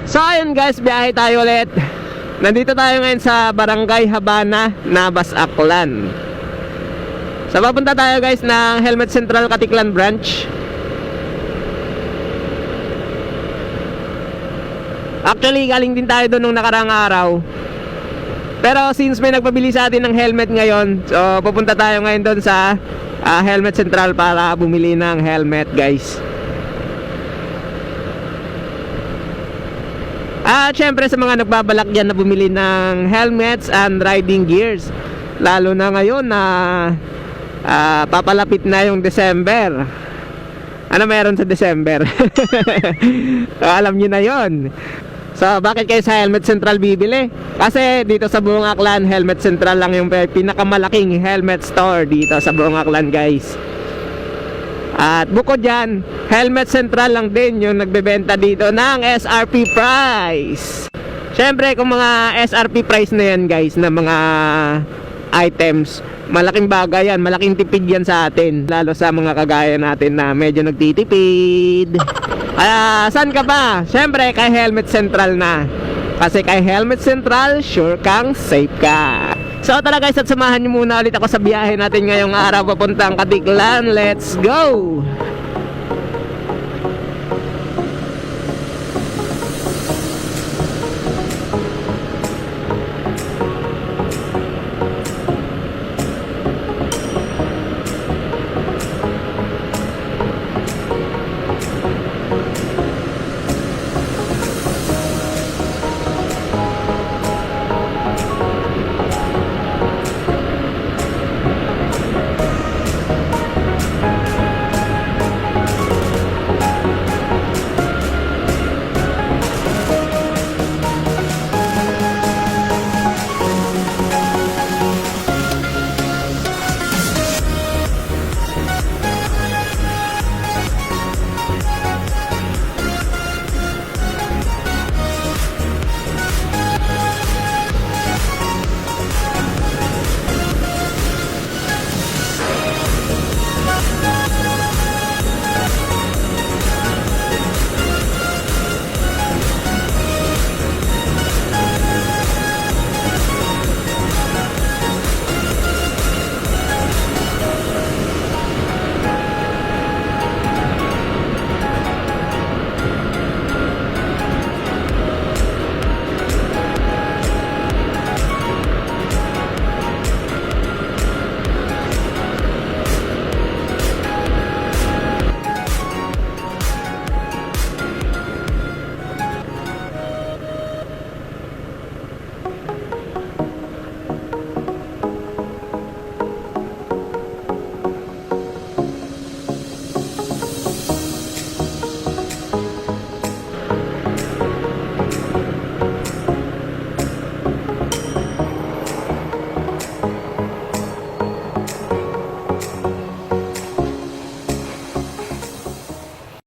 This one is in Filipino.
So ayun guys, biyahe tayo ulit. Nandito tayo ngayon sa Barangay Habana, Navas, Aklan. So papunta tayo guys ng Helmet Central Katiklan Branch. Actually galing din tayo doon nung nakarang araw. Pero since may nagpabili sa atin ng helmet ngayon, so pupunta tayo ngayon doon sa Helmet Central para bumili ng helmet guys. At syempre sa mga nagbabalak dyan na bumili ng helmets and riding gears, lalo na ngayon na papalapit na yung December. Ano meron sa December? Alam nyo na yon. So bakit kayo sa Helmet Central bibili? Kasi dito sa buong Aklan, Helmet Central lang yung pinakamalaking helmet store dito sa buong Aklan guys. At bukod dyan, Helmet Central lang din yung nagbebenta dito ng SRP price. Syempre kung mga SRP price na yan guys, na mga items, malaking bagay yan, malaking tipid yan sa atin. Lalo sa mga kagaya natin na medyo nagtitipid. Saan ka ba? Syempre kay Helmet Central na. Kasi kay Helmet Central, sure kang safe ka. So tara guys, at samahan nyo muna ulit ako sa biyahe natin ngayong araw papuntang Katiklan. Let's go!